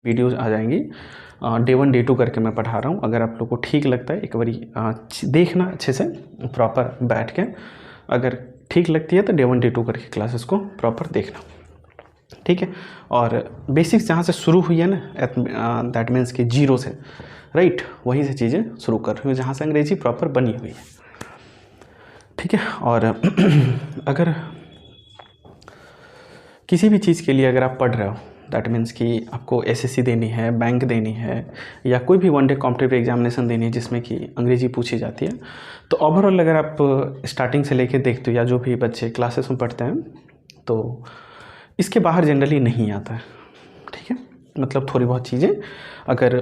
Videos आ जाएंगी। Day 1 day 2 करके मैं पढ़ा रहा हूँ। अगर आप लोग को ठीक लगता है एक बारी देखना अच्छे से प्रॉपर बैठ के, अगर ठीक लगती है तो डे 1 डे 2 करके क्लासेस को प्रॉपर देखना, ठीक है। और बेसिक्स जहाँ से शुरू हुई है ना, दैट मीन्स कि जीरो से, राइट, वहीं से चीज़ें शुरू कर रही हूँ जहाँ से अंग्रेजी प्रॉपर बनी हुई है, ठीक है। और अगर किसी भी चीज़ के लिए अगर आप पढ़ रहे हो, दैट मीन्स कि आपको एसएससी देनी है, बैंक देनी है, या कोई भी वनडे कॉम्पिटिटिव एग्जामिनेशन देनी है जिसमें कि अंग्रेजी पूछी जाती है, तो ओवरऑल अगर आप स्टार्टिंग से लेके देखते हो या जो भी बच्चे क्लासेस में पढ़ते हैं, तो इसके बाहर जनरली नहीं आता है, ठीक है। मतलब थोड़ी बहुत चीज़ें अगर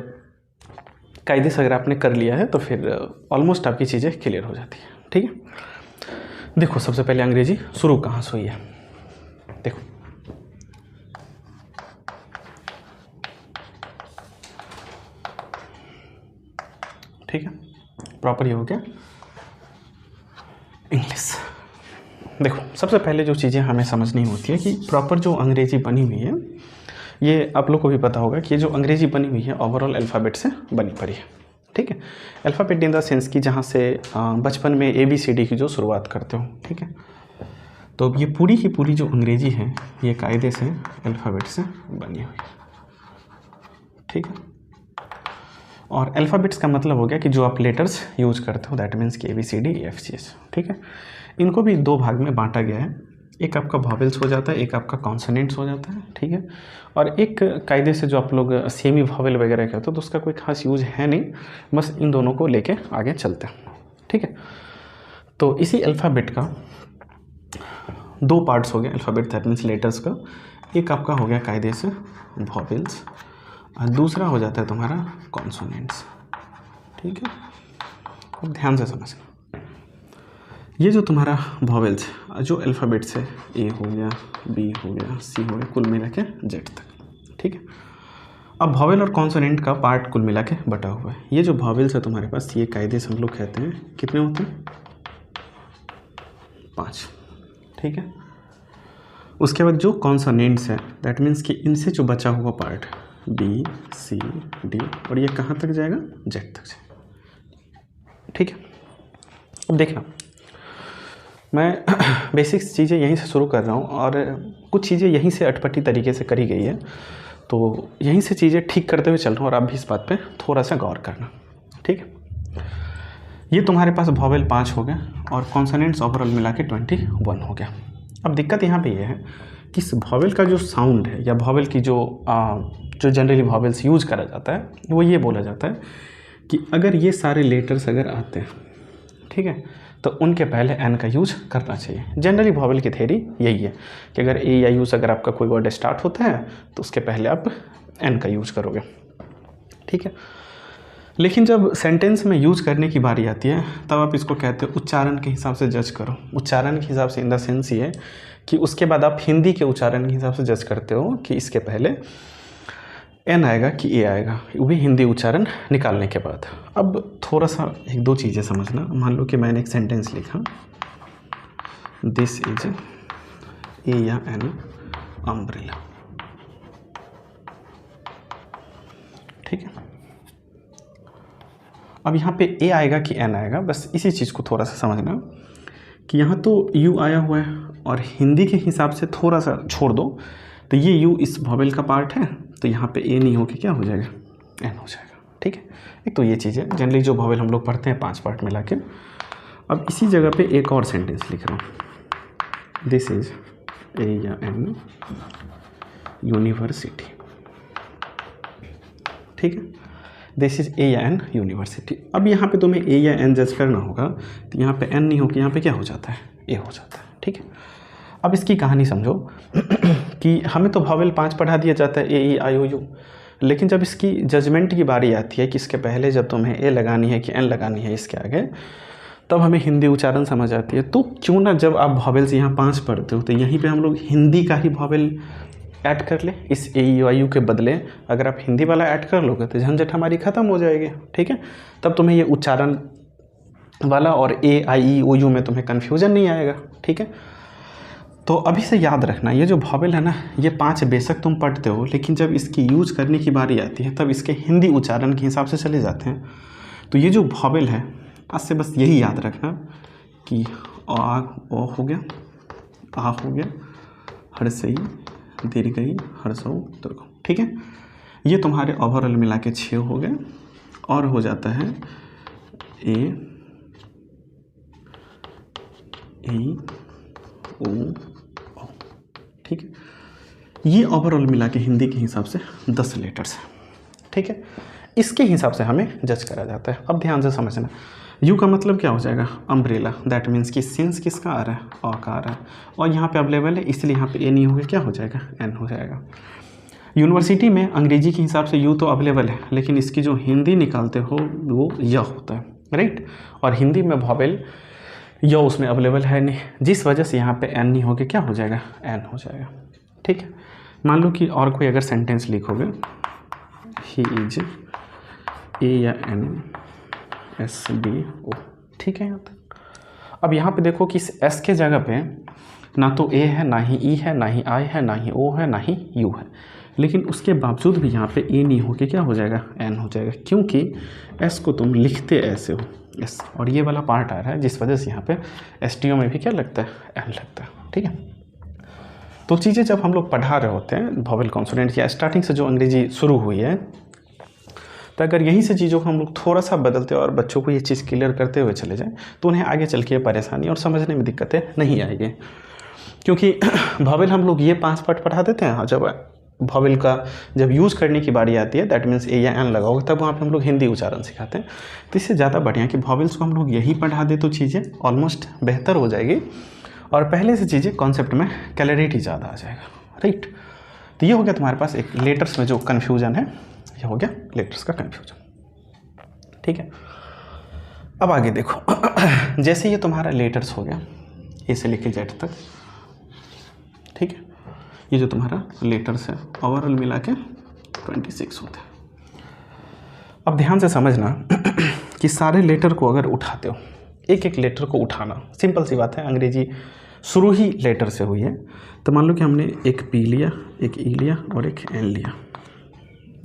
कायदे से अगर आपने कर लिया है तो फिर ऑलमोस्ट आपकी चीज़ें क्लियर हो जाती है, ठीक है। देखो सबसे पहले अंग्रेजी शुरू कहाँ से हुई है, देखो ठीक है, प्रॉपर ये हो गया इंग्लिश। देखो सबसे पहले जो चीज़ें हमें समझनी होती है कि प्रॉपर जो अंग्रेजी बनी हुई है, ये आप लोग को भी पता होगा कि ये जो अंग्रेजी बनी हुई है ओवरऑल अल्फ़ाबेट से बनी पड़ी है, ठीक है। अल्फ़ाबेट इन द सेंस कि जहाँ से बचपन में ABCD की जो शुरुआत करते हो, ठीक है। तो ये पूरी की पूरी जो अंग्रेजी है ये कायदे से अल्फ़ाबेट से बनी हुई है, ठीक है। और अल्फ़ाबेट्स का मतलब हो गया कि जो आप लेटर्स यूज करते हो, दैट मीन्स कि ABCD, EFGH, ठीक है। इनको भी दो भाग में बांटा गया है, एक आपका वॉवेल्स हो जाता है, एक आपका कॉन्सोनेंट्स हो जाता है, ठीक है। और एक कायदे से जो आप लोग सेमी वॉवेल वगैरह कहते हो तो उसका कोई खास यूज है नहीं, बस इन दोनों को लेके आगे चलते हैं, ठीक है। तो इसी अल्फ़ाबेट का दो पार्ट्स हो गए, अल्फ़ाबेट दैट मीन्स लेटर्स का, एक आपका हो गया कायदे से वॉवेल्स और दूसरा हो जाता है तुम्हारा कॉन्सोनेंट्स, ठीक है। अब ध्यान से समझना, ये जो तुम्हारा वॉवेल्स जो अल्फ़ाबेट से A हो गया, B हो गया, C हो गया, कुल मिला के Z तक, ठीक है। अब वॉवेल और कॉन्सोनेंट का पार्ट कुल मिला के बटा हुआ है। ये जो वॉवेल्स है तुम्हारे पास, ये कायदे से हम लोग कहते हैं कितने होते हैं, 5, ठीक है। उसके बाद जो कॉन्सोनेंट्स है, दैट मीन्स कि इनसे जो बचा हुआ पार्ट B, C, D और ये कहाँ तक जाएगा, Z तक जाएगा, ठीक है। अब देखना, मैं बेसिक्स चीज़ें यहीं से शुरू कर रहा हूँ और कुछ चीज़ें यहीं से अटपटी तरीके से करी गई है, तो यहीं से चीज़ें ठीक करते हुए चल रहा हूँ और आप भी इस बात पे थोड़ा सा गौर करना, ठीक है। ये तुम्हारे पास वॉवेल 5 हो गया और कॉन्सोनेंट्स ओवरऑल मिला के 21 हो गया। अब दिक्कत यहाँ पे ये है कि इस वॉवेल का जो साउंड है या वॉवेल की जो जनरली वॉवेल्स यूज करा जाता है, वो ये बोला जाता है कि अगर ये सारे लेटर्स अगर आते हैं, ठीक है, तो उनके पहले एन का यूज करना चाहिए। जनरली वॉवेल की थ्योरी यही है कि अगर ए या यू से अगर आपका कोई वर्ड स्टार्ट होता है तो उसके पहले आप एन का यूज करोगे, ठीक है। लेकिन जब सेंटेंस में यूज करने की बारी आती है तब आप इसको कहते हो उच्चारण के हिसाब से जज करो। उच्चारण के हिसाब से इन द सेंस ये कि उसके बाद आप हिंदी के उच्चारण के हिसाब से जज करते हो कि इसके पहले एन आएगा कि ए आएगा, वो भी हिंदी उच्चारण निकालने के बाद। अब थोड़ा सा एक दो चीज़ें समझना। मान लो कि मैंने एक सेंटेंस लिखा, दिस इज ए या एन अम्ब्रेला, ठीक है। अब यहाँ पे ए आएगा कि एन आएगा, बस इसी चीज़ को थोड़ा सा समझना कि यहाँ तो यू आया हुआ है और हिंदी के हिसाब से थोड़ा सा छोड़ दो, तो ये यू इस वॉवेल का पार्ट है, तो यहाँ पे ए नहीं होके क्या हो जाएगा, एन हो जाएगा, ठीक है। एक तो ये चीज़ है, जनरली जो वॉवेल हम लोग पढ़ते हैं 5 पार्ट मिला के। अब इसी जगह पे एक और सेंटेंस लिख रहा हूँ, दिस इज ए या एन यूनिवर्सिटी, ठीक है। दिस इज ए या एन यूनिवर्सिटी। अब यहाँ पे तुम्हें ए या एन जज करना होगा, तो यहाँ पे एन नहीं होकर यहाँ पे क्या हो जाता है, ए हो जाता है, ठीक है। अब इसकी कहानी समझो कि हमें तो वॉवेल 5 पढ़ा दिया जाता है, AEIOU, लेकिन जब इसकी जजमेंट की बारी आती है कि इसके पहले जब तुम्हें ए लगानी है कि एन लगानी है इसके आगे, तब हमें हिंदी उच्चारण समझ आती है। तो क्यों ना जब आप वॉवेल्स यहाँ 5 पढ़ते हो तो यहीं पे हम लोग हिंदी का ही वॉवेल ऐड कर ले, इस AEIOU के बदले अगर आप हिंदी वाला ऐड कर लोगे तो झंझट हमारी ख़त्म हो जाएगी, ठीक है। तब तुम्हें ये उच्चारण वाला और AIEOU में तुम्हें कन्फ्यूज़न नहीं आएगा, ठीक है। तो अभी से याद रखना, ये जो वॉवेल है ना, ये 5 बेशक तुम पढ़ते हो, लेकिन जब इसकी यूज करने की बारी आती है तब इसके हिंदी उच्चारण के हिसाब से चले जाते हैं। तो ये जो वॉवेल है, आज से बस यही याद रखना कि आ ओ हो गया, आ हो गया, हर्षई, दीर्घई, हर्षौ, दीर्घौ, ठीक है। ये तुम्हारे ओवरऑल मिला के 6 हो गए, और हो जाता है ए, ई, ओ, ठीक है। ये ओवरऑल मिला के हिंदी के हिसाब से 10 लेटर्स हैं, ठीक है। इसके हिसाब से हमें जज करा जाता है। अब ध्यान से समझना, यू का मतलब क्या हो जाएगा, अम्ब्रेला, दैट मीन्स कि सिंस किसका आ रहा है, अ का आ रहा है, और यहाँ पे अवेलेबल है, इसलिए यहाँ पे ए नहीं होगा, क्या हो जाएगा, एन हो जाएगा। यूनिवर्सिटी में अंग्रेजी के हिसाब से यू तो अवेलेबल है, लेकिन इसकी जो हिंदी निकालते हो वो य होता है, राइट। और हिंदी में वॉवेल य उसमें अवेलेबल है नहीं, जिस वजह से यहाँ पे एन नहीं होगा, क्या हो जाएगा, एन हो जाएगा, ठीक है। मान लो कि और कोई अगर सेंटेंस लिखोगे, ही इज ए या एन एस डी ओ, ठीक है। यहाँ तक अब यहाँ पे देखो कि इस एस के जगह पे ना तो ए है, ना ही ई है, ना ही आई है, ना ही ओ है, ना ही यू है, लेकिन उसके बावजूद भी यहाँ पे ए नहीं हो के क्या हो जाएगा, एन हो जाएगा, क्योंकि एस को तुम लिखते ऐसे हो, एस, और ये वाला पार्ट आ रहा है, जिस वजह से यहाँ पे एस टी ओ में भी क्या लगता है, एन लगता है, ठीक है। तो चीज़ें जब हम लोग पढ़ा रहे होते हैं वॉवेल कॉन्सोनेंट या स्टार्टिंग से जो अंग्रेजी शुरू हुई है, तो अगर यहीं से चीज़ों को हम लोग थोड़ा सा बदलते और बच्चों को ये चीज़ क्लियर करते हुए चले जाएं, तो उन्हें आगे चल के परेशानी और समझने में दिक्कतें नहीं आएगी। क्योंकि वॉवेल हम लोग ये 5 पार्ट पढ़ा देते हैं, जब वॉवेल का जब यूज़ करने की बारी आती है, दैट मीन्स ए या एन लगाओगे, तब वहाँ पे हम लोग हिंदी उच्चारण सिखाते हैं। तो इससे ज़्यादा बढ़िया कि वॉवेल्स को हम लोग यही पढ़ा दे तो चीज़ें ऑलमोस्ट बेहतर हो जाएगी, और पहले से चीज़ें कॉन्सेप्ट में क्लैरिटी ज़्यादा आ जाएगा, राइट। तो ये हो गया तुम्हारे पास एक लेटर्स में जो कन्फ्यूजन है, ये हो गया लेटर्स का कन्फ्यूजन, ठीक है। अब आगे देखो, जैसे ये तुम्हारा लेटर्स हो गया, ए से लेके जेड तक, ठीक है। ये जो तुम्हारा लेटर्स है ओवरऑल मिला के 26 होते हैं। अब ध्यान से समझना कि सारे लेटर को अगर उठाते हो, एक एक लेटर को उठाना सिंपल सी बात है, अंग्रेजी शुरू ही लेटर से हुई है। तो मान लो कि हमने एक पी लिया, एक ई लिया और एक एन लिया,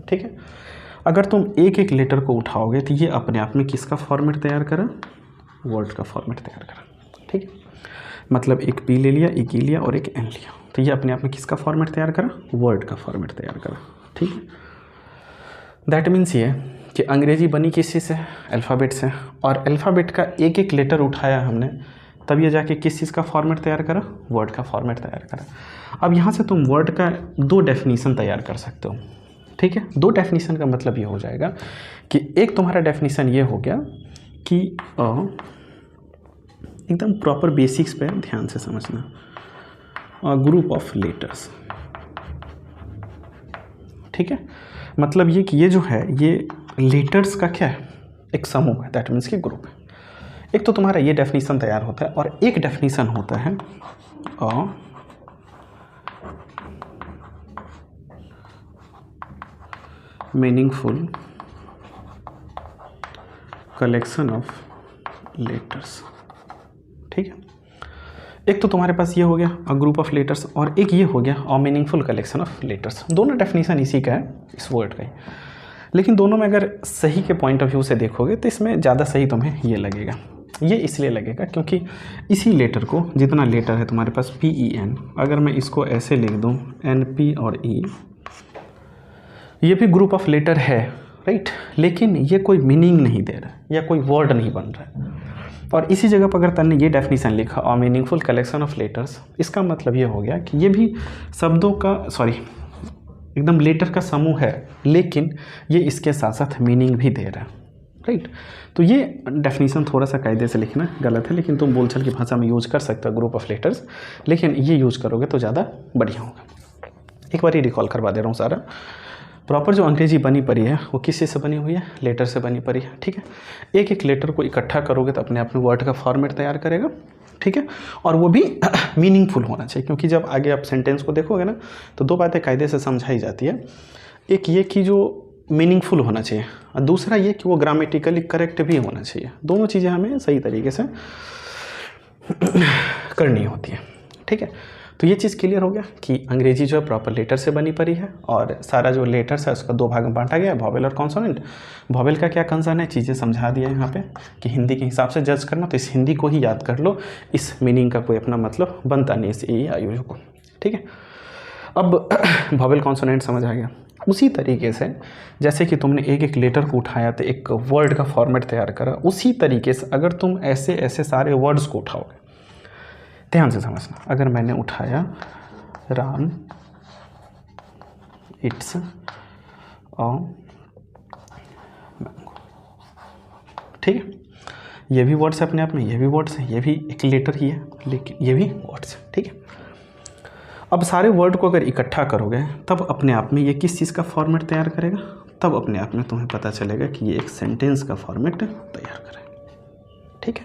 ठीक है। अगर तुम एक एक लेटर को उठाओगे तो ये अपने आप में किसका फॉर्मेट तैयार करा, वर्ड का फॉर्मेट तैयार करा, ठीक है। मतलब एक पी ले लिया, एक ई लिया और एक एन लिया, तो ये अपने आप में किसका फॉर्मेट तैयार करा, वर्ड का फॉर्मेट तैयार करा, ठीक है। दैट मीन्स ये कि अंग्रेजी बनी किस चीज़ से, अल्फ़ाबेट से, और अल्फ़ाबेट का एक एक लेटर उठाया हमने, तब ये जाके किस चीज़ का फॉर्मेट तैयार करा, वर्ड का फॉर्मेट तैयार करा। अब यहाँ से तुम वर्ड का 2 डेफिनीसन तैयार कर सकते हो, ठीक है। 2 डेफिनीसन का मतलब ये हो जाएगा कि एक तुम्हारा डेफिनीसन ये हो गया कि एकदम प्रॉपर बेसिक्स पे ध्यान से समझना, ग्रुप ऑफ लेटर्स, ठीक है। मतलब ये कि ये जो है ये लेटर्स का क्या है, एक समूह है, दैट मीन्स कि ग्रुप है। एक तो तुम्हारा ये डेफिनीसन तैयार होता है, और एक डेफिनीसन होता है मीनिंगफुल कलेक्शन ऑफ लेटर्स, ठीक है। एक तो तुम्हारे पास ये हो गया अ ग्रुप ऑफ लेटर्स, और एक ये हो गया a meaningful collection of letters. दोनों डेफिनेशन इसी का है, इस वर्ड का ही, लेकिन दोनों में अगर सही के पॉइंट ऑफ व्यू से देखोगे तो इसमें ज़्यादा सही तुम्हें ये लगेगा। ये इसलिए लगेगा क्योंकि इसी लेटर को, जितना लेटर है तुम्हारे पास पी ई एन, अगर मैं इसको ऐसे लिख दूँ एन पी और ई, ये भी ग्रुप ऑफ लेटर है, राइट, लेकिन ये कोई मीनिंग नहीं दे रहा है या कोई वर्ड नहीं बन रहा है। और इसी जगह पर अगर तन्ने ये डेफिनेशन लिखा a meaningful collection of letters, इसका मतलब ये हो गया कि ये भी शब्दों का, एकदम लेटर का समूह है, लेकिन ये इसके साथ साथ मीनिंग भी दे रहा है, राइट। तो ये डेफिनेशन थोड़ा सा कायदे से लिखना गलत है, लेकिन तुम बोलचाल की भाषा में यूज कर सकते हो ग्रुप ऑफ लेटर्स, लेकिन ये यूज करोगे तो ज़्यादा बढ़िया होगा। एक बार ये रिकॉल करवा दे रहा हूँ सारा। प्रॉपर जो अंग्रेजी बनी पड़ी है वो किस चीज़ से बनी हुई है, लेटर से बनी पड़ी है, ठीक है। एक एक लेटर को इकट्ठा करोगे तो अपने आप में वर्ड का फॉर्मेट तैयार करेगा, ठीक है। और वो भी मीनिंगफुल होना चाहिए, क्योंकि जब आगे आप सेंटेंस को देखोगे ना तो 2 बातें कायदे से समझाई जाती है। एक ये कि जो मीनिंगफुल होना चाहिए, और दूसरा ये कि वो ग्रामेटिकली करेक्ट भी होना चाहिए। दोनों चीज़ें हमें सही तरीके से करनी होती है, ठीक है। तो ये चीज़ क्लियर हो गया कि अंग्रेजी जो है प्रॉपर लेटर से बनी पड़ी है और सारा जो लेटर्स है उसका 2 भाग में बांटा गया है, वॉवेल और कॉन्सोनेंट। वॉवेल का क्या कंसर्न है, चीज़ें समझा दिया है यहाँ पे कि हिंदी के हिसाब से जज करना, तो इस हिंदी को ही याद कर लो, इस मीनिंग का कोई अपना मतलब बनता नहीं इस ए आई को, ठीक है। अब वॉवेल कॉन्सोनेंट समझ आ गया। उसी तरीके से जैसे कि तुमने एक एक लेटर को उठाया तो एक वर्ड का फॉर्मेट तैयार करा, उसी तरीके से अगर तुम ऐसे ऐसे सारे वर्ड्स को उठाओगे, ध्यान से समझना, अगर मैंने उठाया राम इट्स अ मैंगो, ठीक है, ये भी वर्ड्स है अपने आप में, ये भी वर्ड्स है, ये भी एक लेटर ही है लेकिन ये भी वर्ड्स है, ठीक है। अब सारे वर्ड को अगर इकट्ठा करोगे तब अपने आप में ये किस चीज़ का फॉर्मेट तैयार करेगा, तब अपने आप में तुम्हें पता चलेगा कि ये एक सेंटेंस का फॉर्मेट तैयार करेगा, ठीक है।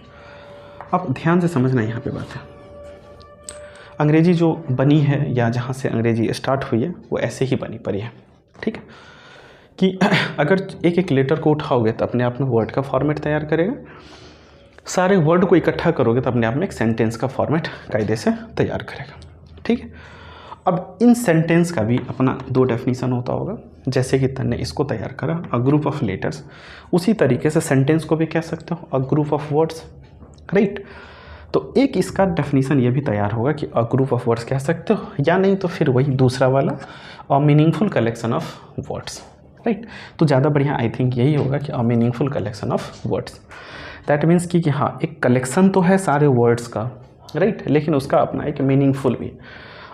अब ध्यान से समझना यहाँ पे बात है, अंग्रेजी जो बनी है या जहाँ से अंग्रेजी स्टार्ट हुई है वो ऐसे ही बनी पड़ी है, ठीक है, कि अगर एक एक लेटर को उठाओगे तो अपने आप में वर्ड का फॉर्मेट तैयार करेगा, सारे वर्ड को इकट्ठा करोगे तो अपने आप में एक सेंटेंस का फॉर्मेट कायदे से तैयार करेगा, ठीक है। अब इन सेंटेंस का भी अपना 2 डेफिनीशन होता होगा, जैसे कि तन्ने इसको तैयार करा अ ग्रुप ऑफ लेटर्स, उसी तरीके से सेंटेंस को भी कह सकते हो a group of words, right. तो एक इसका डेफिनीशन ये भी तैयार होगा कि अ ग्रुप ऑफ वर्ड्स कह सकते हो, या नहीं तो फिर वही दूसरा वाला a meaningful collection of words, right. तो ज़्यादा बढ़िया आई थिंक यही होगा कि a meaningful collection of words, that means कि हाँ एक कलेक्शन तो है सारे वर्ड्स का, राइट, लेकिन उसका अपना एक मीनिंगफुल भी।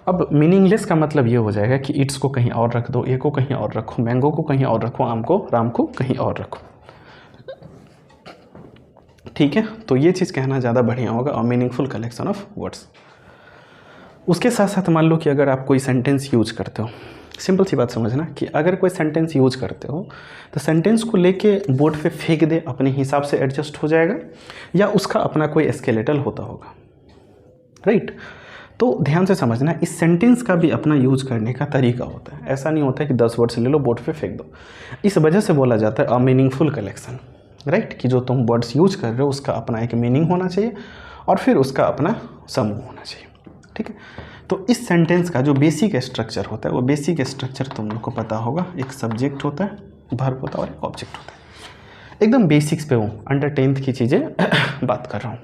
अब मीनिंगलेस का मतलब ये हो जाएगा कि इट्स को कहीं और रख दो, ए को कहीं और रखो, मैंगो को कहीं और रखो, आम को राम को कहीं और रखो, ठीक है। तो ये चीज़ कहना ज़्यादा बढ़िया होगा a meaningful collection of words. उसके साथ साथ मान लो कि अगर आप कोई सेंटेंस यूज करते हो, सिंपल सी बात समझना कि अगर कोई सेंटेंस यूज करते हो तो सेंटेंस को लेके बोर्ड पे फेंक दे, अपने हिसाब से एडजस्ट हो जाएगा, या उसका अपना कोई स्केलेटल होता होगा, राइट। तो ध्यान से समझना, इस सेंटेंस का भी अपना यूज करने का तरीका होता है, ऐसा नहीं होता है कि 10 वर्ड्स ले लो बोर्ड पे फेंक दो। इस वजह से बोला जाता है अ मीनिंगफुल कलेक्शन, राइट, कि जो तुम वर्ड्स यूज कर रहे हो उसका अपना एक मीनिंग होना चाहिए और फिर उसका अपना समूह होना चाहिए, ठीक है। तो इस सेंटेंस का जो बेसिक स्ट्रक्चर होता है वो बेसिक स्ट्रक्चर तुम लोग को पता होगा, एक सब्जेक्ट होता है, वर्ब होता है और एक ऑब्जेक्ट होता है। एकदम बेसिक्स पे हूँ, अंडर 10th की चीज़ें बात कर रहा हूँ,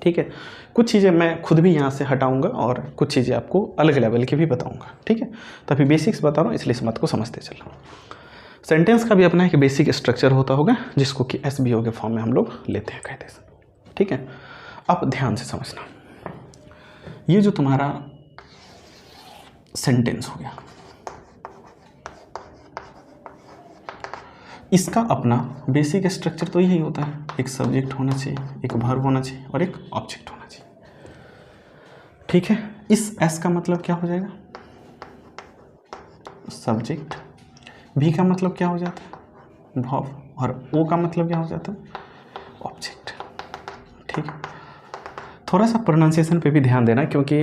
ठीक है। कुछ चीज़ें मैं खुद भी यहाँ से हटाऊंगा और कुछ चीज़ें आपको अलग लेवल की भी बताऊंगा, ठीक है। तो अभी बेसिक्स बता रहा हूँ इसलिए इस बात को समझते चल रहा हूँ। सेंटेंस का भी अपना एक बेसिक स्ट्रक्चर होता होगा जिसको कि SVO के फॉर्म में हम लोग लेते हैं कायदे से, ठीक है। अब ध्यान से समझना, ये जो तुम्हारा सेंटेंस हो गया, इसका अपना बेसिक स्ट्रक्चर तो यही होता है, एक सब्जेक्ट होना चाहिए, एक वर्ब होना चाहिए और एक ऑब्जेक्ट होना चाहिए, ठीक है। इस S का मतलब क्या हो जाएगा, सब्जेक्ट, V का मतलब क्या हो जाता है, वर्ब, और O का मतलब क्या हो जाता है, ऑब्जेक्ट, ठीक है। थोड़ा सा प्रोनाउंसिएशन पे भी ध्यान देना, क्योंकि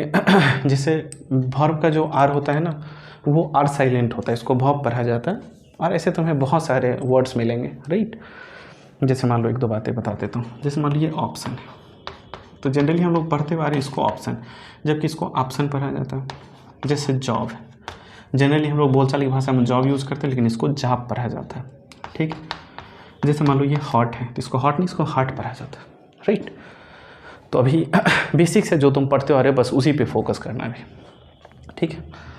जैसे वर्ब का जो R होता है ना वो R साइलेंट होता है, इसको वर्ब पढ़ा जाता है, और ऐसे तुम्हें बहुत सारे वर्ड्स मिलेंगे, राइट। जैसे मान लो 1-2 बातें बता देता हूँ, जैसे मान लो ये ऑप्शन है, तो जनरली हम लोग पढ़ते आ रहे हैं इसको ऑप्शन, जबकि इसको ऑप्शन पढ़ा जाता है। जैसे जॉब है, जनरली हम लोग बोलचाल की भाषा में जॉब यूज़ करते हैं, लेकिन इसको जॉब पढ़ा जाता है, ठीक। जैसे मान लो ये हॉट है, तो इसको हॉट नहीं, इसको हार्ट पढ़ा जाता है, राइट। तो अभी बेसिक से जो तुम पढ़ते हो आ रहे बस उसी पे फोकस करना है, ठीक है।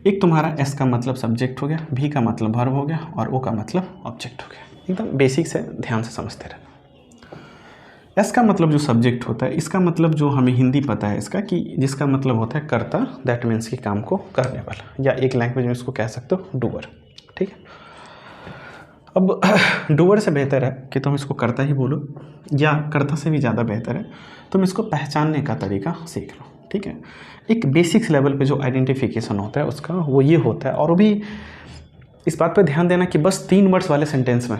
एक तुम्हारा S का मतलब सब्जेक्ट हो गया, V का मतलब वर्ब हो गया और O का मतलब ऑब्जेक्ट हो गया, एकदम बेसिक से ध्यान से समझते रहना। S का मतलब जो सब्जेक्ट होता है, इसका मतलब जो हमें हिंदी पता है इसका, कि जिसका मतलब होता है कर्ता, दैट मीन्स कि काम को करने वाला, या एक लैंग्वेज में इसको कह सकते हो डूअर, ठीक है। अब डूअर से बेहतर है कि तुम इसको कर्ता ही बोलो, या कर्ता से भी ज़्यादा बेहतर है तुम इसको पहचानने का तरीका सीख लो, ठीक है। एक बेसिक्स लेवल पे जो आइडेंटिफिकेशन होता है उसका वो ये होता है, और वो भी इस बात पे ध्यान देना कि बस 3 वर्ड्स वाले सेंटेंस में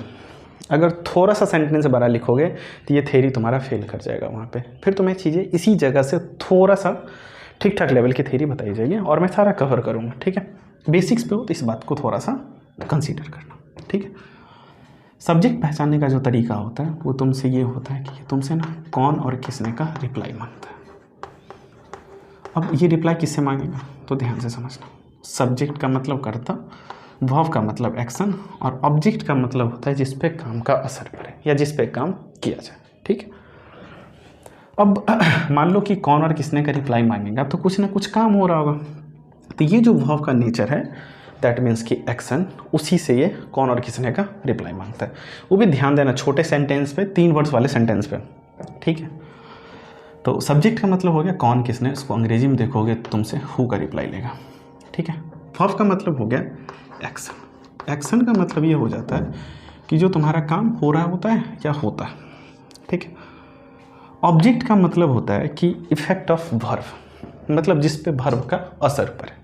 अगर थोड़ा सा सेंटेंस बड़ा लिखोगे तो ये थ्योरी तुम्हारा फेल कर जाएगा वहाँ पे, फिर तुम्हें चीज़ें इसी जगह से थोड़ा सा ठीक ठाक लेवल की थ्योरी बताई जाएगी और मैं सारा कवर करूँगा, ठीक है। बेसिक्स पे हो तो इस बात को थोड़ा सा कंसीडर करना, ठीक है। सब्जेक्ट पहचानने का जो तरीका होता है वो तुमसे ये होता है कि तुमसे ना कौन और किसने का रिप्लाई मांगता है, अब ये रिप्लाई किससे मांगेगा, तो ध्यान से समझना। सब्जेक्ट का मतलब कर्ता, वर्ब का मतलब एक्शन, और ऑब्जेक्ट का मतलब होता है जिस पे काम का असर पड़े या जिस पे काम किया जाए। ठीक है, अब मान लो कि कौन और किसने का रिप्लाई मांगेगा, तो कुछ ना कुछ काम हो रहा होगा। तो ये जो वर्ब का नेचर है दैट मीन्स कि एक्शन, उसी से ये कौन और किसने का रिप्लाई मांगता है। वो भी ध्यान देना छोटे सेंटेंस पे, 3 वर्ड्स वाले सेंटेंस पे। ठीक है, तो सब्जेक्ट का मतलब हो गया कौन किसने, इसको अंग्रेजी में देखोगे तो तुमसे हु का रिप्लाई लेगा। ठीक है, वर्ब का मतलब हो गया एक्शन। एक्शन का मतलब ये हो जाता है कि जो तुम्हारा काम हो रहा होता है या होता है। ठीक है, ऑब्जेक्ट का मतलब होता है कि इफेक्ट ऑफ वर्ब, मतलब जिस पे वर्ब का असर पड़े।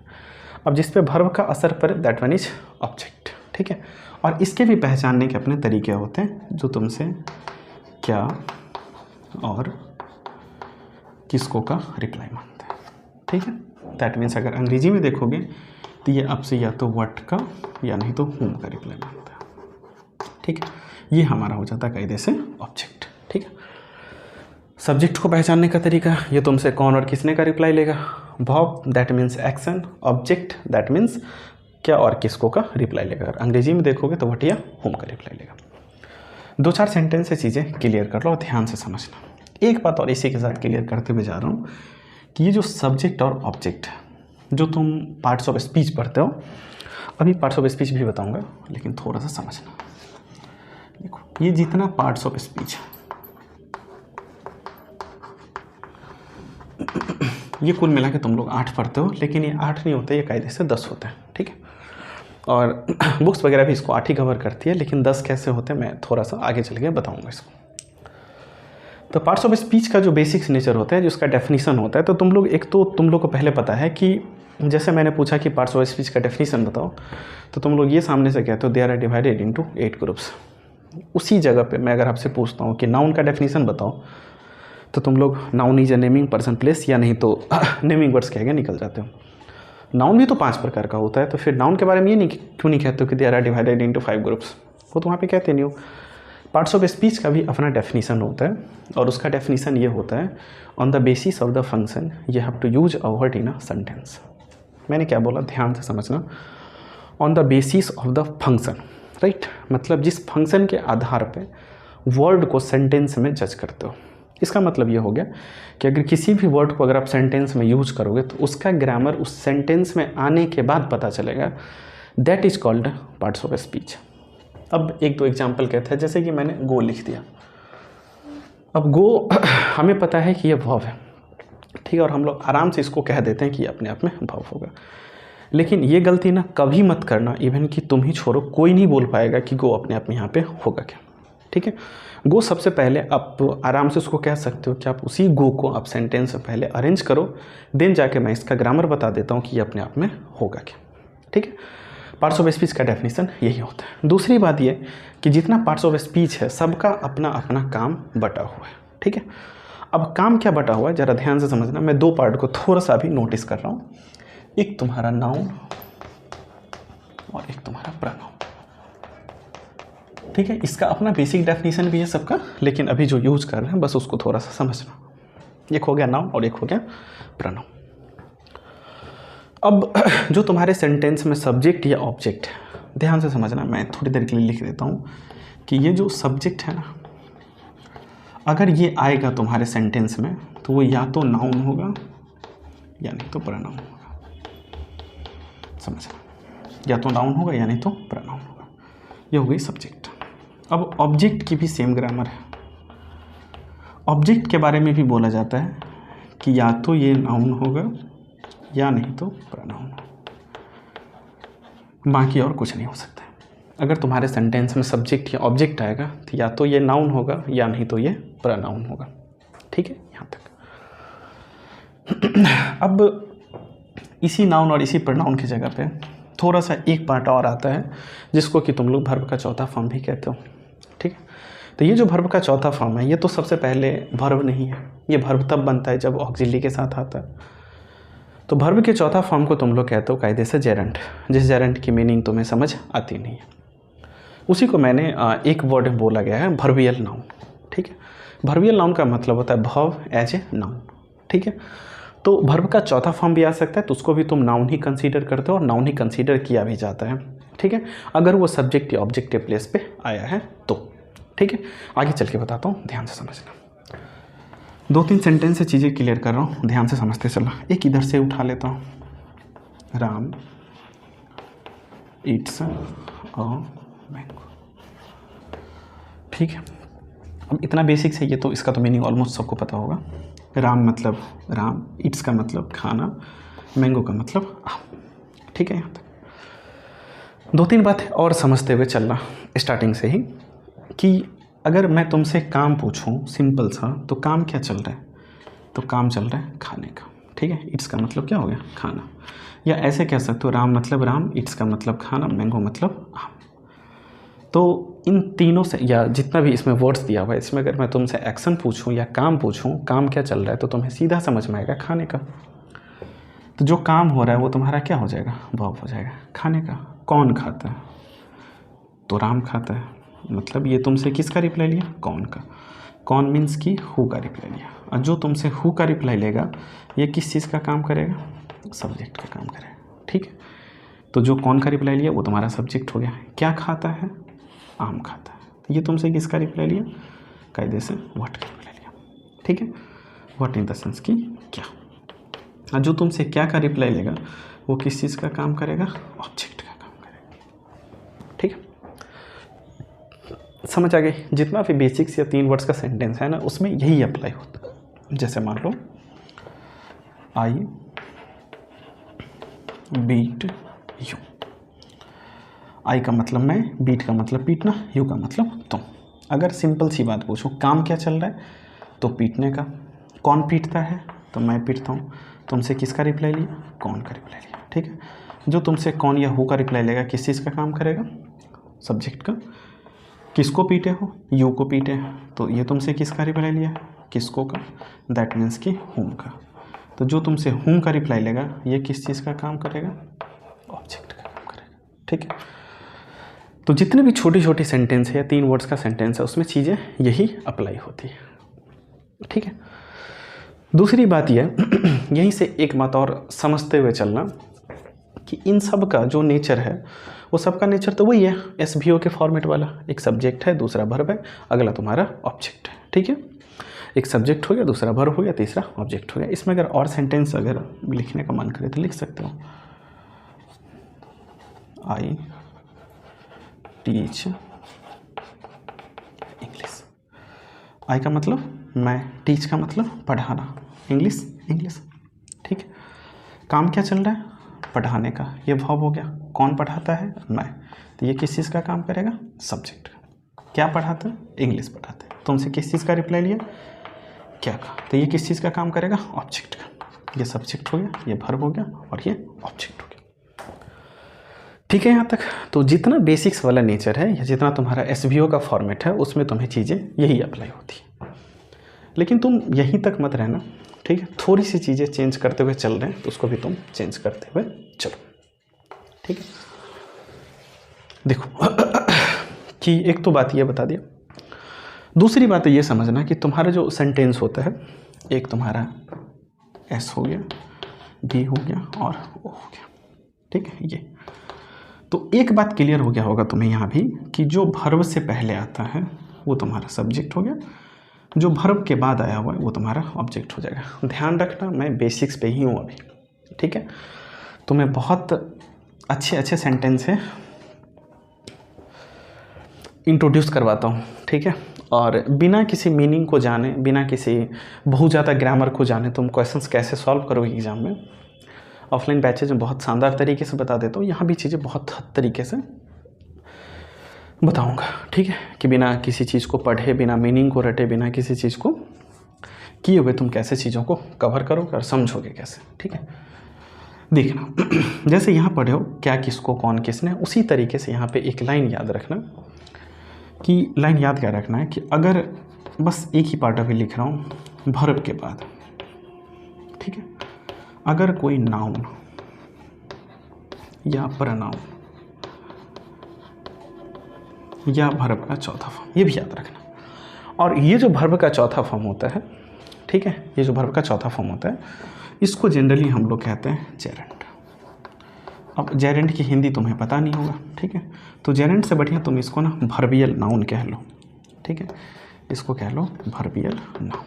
अब जिस पे वर्ब का असर पड़े दैट वन इज ऑब्जेक्ट। ठीक है, और इसके भी पहचानने के अपने तरीके होते हैं, जो तुमसे क्या और किसको का रिप्लाई मांगता है। ठीक है, दैट मीन्स अगर अंग्रेजी में देखोगे तो ये आपसे या तो व्हाट का या नहीं तो whom का रिप्लाई मांगता है। ठीक है, ये हमारा हो जाता है कायदे से ऑब्जेक्ट। ठीक है, सब्जेक्ट को पहचानने का तरीका, ये तुमसे कौन और किसने का रिप्लाई लेगा। Verb that means action, object that means क्या और किसको का रिप्लाई लेगा। अगर अंग्रेजी में देखोगे तो व्हाट या whom का रिप्लाई लेगा। 2-4 सेंटेंस से चीज़ें क्लियर कर लो, ध्यान से समझना। एक बात और इसी के साथ क्लियर करते हुए जा रहा हूँ कि ये जो सब्जेक्ट और ऑब्जेक्ट जो तुम पार्ट्स ऑफ स्पीच पढ़ते हो, अभी पार्ट्स ऑफ स्पीच भी बताऊंगा, लेकिन थोड़ा सा समझना। देखो ये जितना पार्ट्स ऑफ स्पीच है ये कुल मिला के तुम लोग 8 पढ़ते हो, लेकिन ये 8 नहीं होते, ये कायदे से 10 होते हैं। ठीक है, और बुक्स वगैरह भी इसको 8 ही कवर करती है, लेकिन 10 कैसे होते हैं मैं थोड़ा सा आगे चल के बताऊँगा इसको। तो पार्ट्स ऑफ स्पीच का जो बेसिक्स नेचर होता है, जिसका डेफिनेशन होता है, तो तुम लोग एक तो तुम लोग को पहले पता है कि जैसे मैंने पूछा कि पार्ट्स ऑफ स्पीच का डेफिनेशन बताओ, तो तुम लोग ये सामने से कहते हो they are divided into 8 groups. उसी जगह पे मैं अगर आपसे पूछता हूँ कि नाउन का डेफिनेशन बताओ, तो तुम लोग noun is a naming person place या नहीं तो नेमिंग वर्ड्स कह के निकल जाते हो। नाउन भी तो 5 प्रकार का होता है, तो फिर नाउन के बारे में ये नहीं क्यों नहीं कहते हो कि they are divided into 5 groups, वो तो वहाँ पे कहते नहीं हो। पार्ट्स ऑफ स्पीच का भी अपना डेफिनेशन होता है, और उसका डेफिनेशन ये होता है on the basis of the function you have to use a word in a sentence. मैंने क्या बोला, ध्यान से समझना। On the basis of the function, right, मतलब जिस फंक्शन के आधार पे वर्ड को सेंटेंस में जज करते हो। इसका मतलब ये हो गया कि अगर किसी भी वर्ड को अगर आप सेंटेंस में यूज करोगे तो उसका ग्रामर उस सेंटेंस में आने के बाद पता चलेगा, that is called parts of speech. अब 1-2 एग्जाम्पल कहते हैं, जैसे कि मैंने गो लिख दिया। अब गो हमें पता है कि ये वर्ब है, ठीक है, और हम लोग आराम से इसको कह देते हैं कि अपने आप में वर्ब होगा। लेकिन ये गलती ना कभी मत करना, इवन कि तुम ही छोड़ो, कोई नहीं बोल पाएगा कि गो अपने आप में यहाँ पे होगा क्या। ठीक है, गो सबसे पहले आप आराम से उसको कह सकते हो कि आप उसी गो को आप सेंटेंस से पहले अरेंज करो, देन जाके मैं इसका ग्रामर बता देता हूँ कि ये अपने आप में होगा क्या। ठीक है, पार्ट्स ऑफ स्पीच का डेफिनेशन यही होता है। दूसरी बात ये कि जितना पार्ट्स ऑफ स्पीच है सबका अपना अपना काम बटा हुआ है। ठीक है, अब काम क्या बटा हुआ है ज़रा ध्यान से समझना। मैं 2 पार्ट को थोड़ा सा भी नोटिस कर रहा हूँ, एक तुम्हारा नाउन और एक तुम्हारा प्रोनाउन। ठीक है, इसका अपना बेसिक डेफिनेशन भी है सबका, लेकिन अभी जो यूज कर रहे हैं बस उसको थोड़ा सा समझना। एक हो गया नाउन और एक हो गया प्रोनाउन। अब जो तुम्हारे सेंटेंस में सब्जेक्ट या ऑब्जेक्ट, ध्यान से समझना, मैं थोड़ी देर के लिए लिख देता हूँ कि ये जो सब्जेक्ट है ना, अगर ये आएगा तुम्हारे सेंटेंस में तो वो या तो नाउन होगा या नहीं तो प्रोनाउन होगा। समझना, या तो नाउन होगा या नहीं तो प्रोनाउन होगा। ये हो गई सब्जेक्ट। अब ऑब्जेक्ट की भी सेम ग्रामर है। ऑब्जेक्ट के बारे में भी बोला जाता है कि या तो ये नाउन होगा या नहीं तो प्रोनाउन, बाकी और कुछ नहीं हो सकता। अगर तुम्हारे सेंटेंस में सब्जेक्ट या ऑब्जेक्ट आएगा तो या तो ये नाउन होगा या नहीं तो ये प्रोनाउन होगा। ठीक है, यहाँ तक। अब इसी नाउन और इसी प्रोनाउन की जगह पे थोड़ा सा एक पार्ट और आता है जिसको कि तुम लोग वर्ब का चौथा फॉर्म भी कहते हो। ठीक है, तो ये जो वर्ब का चौथा फॉर्म है ये तो सबसे पहले वर्ब नहीं है, ये वर्ब तब बनता है जब ऑक्सिलरी के साथ आता है। तो वर्ब के चौथा फॉर्म को तुम लोग कहते हो कायदे से जेरेंट, जिस जेरेंट की मीनिंग तुम्हें समझ आती नहीं है। उसी को मैंने एक वर्ड में बोला गया है वर्बियल नाउन। ठीक है, वर्बियल नाउन का मतलब होता है वर्ब एज ए नाउन। ठीक है, तो वर्ब का चौथा फॉर्म भी आ सकता है, तो उसको भी तुम नाउन ही कंसीडर करते हो और नाउन ही कंसीडर किया भी जाता है, ठीक है, अगर वो सब्जेक्ट या ऑब्जेक्ट के प्लेस पे आया है तो, ठीक है। आगे चल के बताता हूँ, ध्यान से समझना। 2-3 सेंटेंस से चीज़ें क्लियर कर रहा हूँ, ध्यान से समझते चलना। एक इधर से उठा लेता हूँ, राम ईट्स अ मैंगो, ठीक है। अब इतना बेसिक है ये, तो इसका तो मीनिंग ऑलमोस्ट सबको पता होगा। राम मतलब राम, ईट्स का मतलब खाना, मैंगो का मतलब आम, ठीक है। यहाँ तक 2-3 बातें और समझते हुए चलना स्टार्टिंग से ही, कि अगर मैं तुमसे काम पूछूं सिंपल सा, तो काम क्या चल रहा है, तो काम चल रहा है खाने का, ठीक है। ईट्स का मतलब क्या हो गया, खाना। या ऐसे कह सकते हो, राम मतलब राम, ईट्स का मतलब खाना, मैंगो मतलब आम। तो इन तीनों से, या जितना भी इसमें वर्ड्स दिया हुआ है, इसमें अगर मैं तुमसे एक्शन पूछूं या काम पूछूं, काम क्या चल रहा है, तो तुम्हें सीधा समझ में आएगा खाने का। तो जो काम हो रहा है वो तुम्हारा क्या हो जाएगा, वर्ब हो जाएगा, खाने का। कौन खाता है, तो राम खाता है, मतलब ये तुमसे किसका रिप्लाई लिया, कौन का। कौन मीन्स की हु का रिप्लाई लिया, और जो तुमसे हु का रिप्लाई लेगा ये किस चीज़ का काम करेगा, सब्जेक्ट का काम करेगा, ठीक है। तो जो कौन का रिप्लाई लिया वो तुम्हारा सब्जेक्ट हो गया। क्या खाता है, आम खाता है, ये तुमसे किसका रिप्लाई लिया, कायदे से व्हाट का रिप्लाई लिया, ठीक है। व्हाट इन द सेंस की क्या, और जो तुमसे क्या का रिप्लाई लेगा वो किस चीज़ का काम करेगा, ऑब्जेक्ट का काम करेगा, ठीक है। समझ आ गई। जितना भी बेसिक्स या 3 वर्ड्स का सेंटेंस है ना, उसमें यही अप्लाई होता है। जैसे मान लो, आई बीट यू, आई का मतलब मैं, बीट का मतलब पीटना, यू का मतलब तुम। अगर सिंपल सी बात पूछो, काम क्या चल रहा है, तो पीटने का। कौन पीटता है, तो मैं पीटता हूँ। तुमसे किसका रिप्लाई लिया, कौन का रिप्लाई लिया, ठीक है। जो तुमसे कौन या हु का रिप्लाई लेगा किस चीज़ का काम करेगा, सब्जेक्ट का। किसको पीटे हो, यू को पीटे, तो ये तुमसे किसका रिप्लाई लिया, किसको का, दैट मीन्स कि हुम का। तो जो तुमसे हुम का रिप्लाई लेगा ये किस चीज़ का काम करेगा, ऑब्जेक्ट का काम करेगा, ठीक है। तो जितने भी छोटी छोटी सेंटेंस है या 3 वर्ड्स का सेंटेंस है, उसमें चीज़ें यही अप्लाई होती है, ठीक है। दूसरी बात यह यहीं से एक बात और समझते हुए चलना, कि इन सब का जो नेचर है वो सबका नेचर तो वही है, SVO के फॉर्मेट वाला। एक सब्जेक्ट है, दूसरा वर्ब है, अगला तुम्हारा ऑब्जेक्ट है, ठीक है। एक सब्जेक्ट हो गया, दूसरा वर्ब हो गया, तीसरा ऑब्जेक्ट हो गया। इसमें अगर और सेंटेंस अगर लिखने का मन करे तो लिख सकते हो, आई टीच इंग्लिश। आई का मतलब मैं, टीच का मतलब पढ़ाना, इंग्लिश, ठीक है। काम क्या चल रहा है, पढ़ाने का, ये वर्ब हो गया। कौन पढ़ाता है, मैं, तो ये किस चीज़ का काम करेगा, सब्जेक्ट का। क्या पढ़ाते हैं, इंग्लिश पढ़ाते हैं। तुमसे किस चीज़ का रिप्लाई लिया, क्या का, तो ये किस चीज़ का काम करेगा, ऑब्जेक्ट का। ये सब्जेक्ट हो गया, ये वर्ब हो गया, और ये ऑब्जेक्ट हो गया, ठीक है यहाँ तक। तो जितना बेसिक्स वाला नेचर है या जितना तुम्हारा SVO का फॉर्मेट है, उसमें तुम्हें चीज़ें यही अप्लाई होती है। लेकिन तुम यहीं तक मत रहना, ठीक है। थोड़ी सी चीज़ें चेंज करते हुए चल रहे हैं, तो उसको भी तुम चेंज करते हुए चलो, ठीक है। देखो कि एक तो बात ये बता दिया, दूसरी बात ये समझना कि तुम्हारा जो सेंटेंस होता है, एक तुम्हारा S हो गया, B हो गया और O हो गया, ठीक है। ये तो एक बात क्लियर हो गया होगा तुम्हें यहाँ भी, कि जो वर्ब से पहले आता है वो तुम्हारा सब्जेक्ट हो गया, जो वर्ब के बाद आया हुआ है वो तुम्हारा ऑब्जेक्ट हो जाएगा। ध्यान रखना, मैं बेसिक्स पे ही हूँ अभी, ठीक है। तुम्हें बहुत अच्छे सेंटेंस है इंट्रोड्यूस करवाता हूँ, ठीक है। और बिना किसी मीनिंग को जाने, बिना किसी बहुत ज़्यादा ग्रामर को जाने तुम क्वेश्चंस कैसे सॉल्व करोगे एग्जाम में, ऑफलाइन बैचेज में बहुत शानदार तरीके से बता देता हूँ। यहाँ भी चीज़ें बहुत तरीके से बताऊँगा, ठीक है। कि बिना किसी चीज़ को पढ़े, बिना मीनिंग को रटे, बिना किसी चीज़ को किए हुए तुम कैसे चीज़ों को कवर करोगे और समझोगे कैसे, ठीक है। देखना जैसे यहाँ पढ़े हो क्या, किसको, कौन, किसने, उसी तरीके से यहाँ पे एक लाइन याद रखना, कि लाइन याद क्या रखना है, कि अगर बस एक ही पार्ट अभी लिख रहा हूँ वर्ब के बाद, ठीक है। अगर कोई नाउन या प्रोनाउन या वर्ब का चौथा फॉर्म, ये भी याद रखना। और ये जो वर्ब का चौथा फॉर्म होता है, ठीक है, ये जो वर्ब का चौथा फॉर्म होता है इसको जनरली हम लोग कहते हैं जेरेंड। अब जेरेंड की हिंदी तुम्हें पता नहीं होगा, ठीक है, तो जेरेंड से बढ़िया तुम इसको ना वर्बियल नाउन कह लो, ठीक है, इसको कह लो वर्बियल नाउन,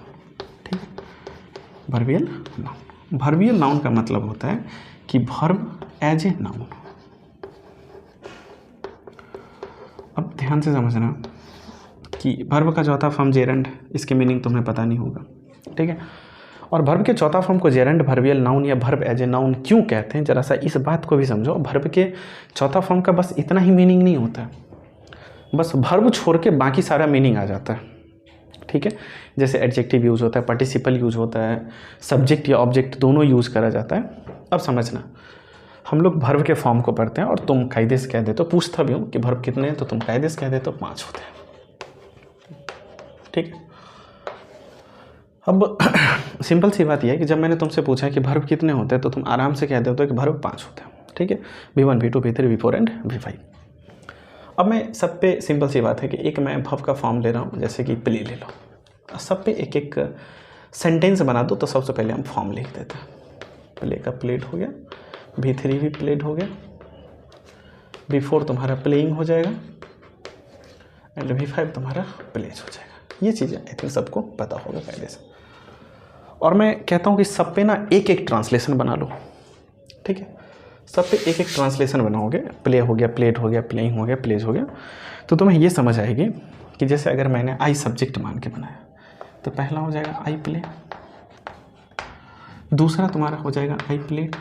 ठीक है, वर्बियल नाउन। वर्बियल नाउन का मतलब होता है कि वर्ब एज ए नाउन। अब ध्यान से समझना कि वर्ब का चौथा फॉर्म जेरेंड, इसके मीनिंग तुम्हें पता नहीं होगा, ठीक है, और वर्ब के चौथा फॉर्म को जेरेंड, वर्बियल नाउन या वर्ब एज ए नाउन क्यों कहते हैं, जरा सा इस बात को भी समझो। वर्ब के चौथा फॉर्म का बस इतना ही मीनिंग नहीं होता है, बस वर्ब छोड़ के बाकी सारा मीनिंग आ जाता है, ठीक है, जैसे एडजेक्टिव यूज़ होता है, पार्टिसिपल यूज़ होता है, सब्जेक्ट या ऑब्जेक्ट दोनों यूज़ करा जाता है। अब समझना, हम लोग वर्ब के फॉर्म को पढ़ते हैं और तुम कायदे से कह देते हो, पूछता भी हूँ कि वर्ब कितने हैं तो तुम कायदे से कह देते हो 5 होते हैं, ठीक है। अब सिंपल सी बात यह है कि जब मैंने तुमसे पूछा कि वर्ब कितने होते हैं तो तुम आराम से कह देते हो कि वर्ब 5 होते हैं, ठीक है, V1 V2 V3 V4 and V5। अब मैं सब पे सिंपल सी बात है कि एक मैं वर्ब का फॉर्म ले रहा हूँ, जैसे कि प्ले ले लो, सब पे एक एक सेंटेंस बना दो, तो सबसे पहले हम फॉर्म लिख देते हैं। प्ले का प्लेड हो गया, V3 भी प्लेड हो गया, V4 तुम्हारा प्लेइंग हो जाएगा एंड V5 तुम्हारा प्लेज हो जाएगा। ये चीज़ें आई थिंक सबको पता होगा पहले से। और मैं कहता हूँ कि सब पे ना एक एक ट्रांसलेशन बना लो, ठीक है, सब पे एक एक ट्रांसलेशन बनाओगे, प्ले हो गया, प्लेड हो गया, प्लेइंग हो गया, प्लेज हो गया, तो तुम्हें ये समझ आएगी कि जैसे अगर मैंने आई सब्जेक्ट मान के बनाया तो पहला हो जाएगा आई प्ले, दूसरा तुम्हारा हो जाएगा आई प्लेड,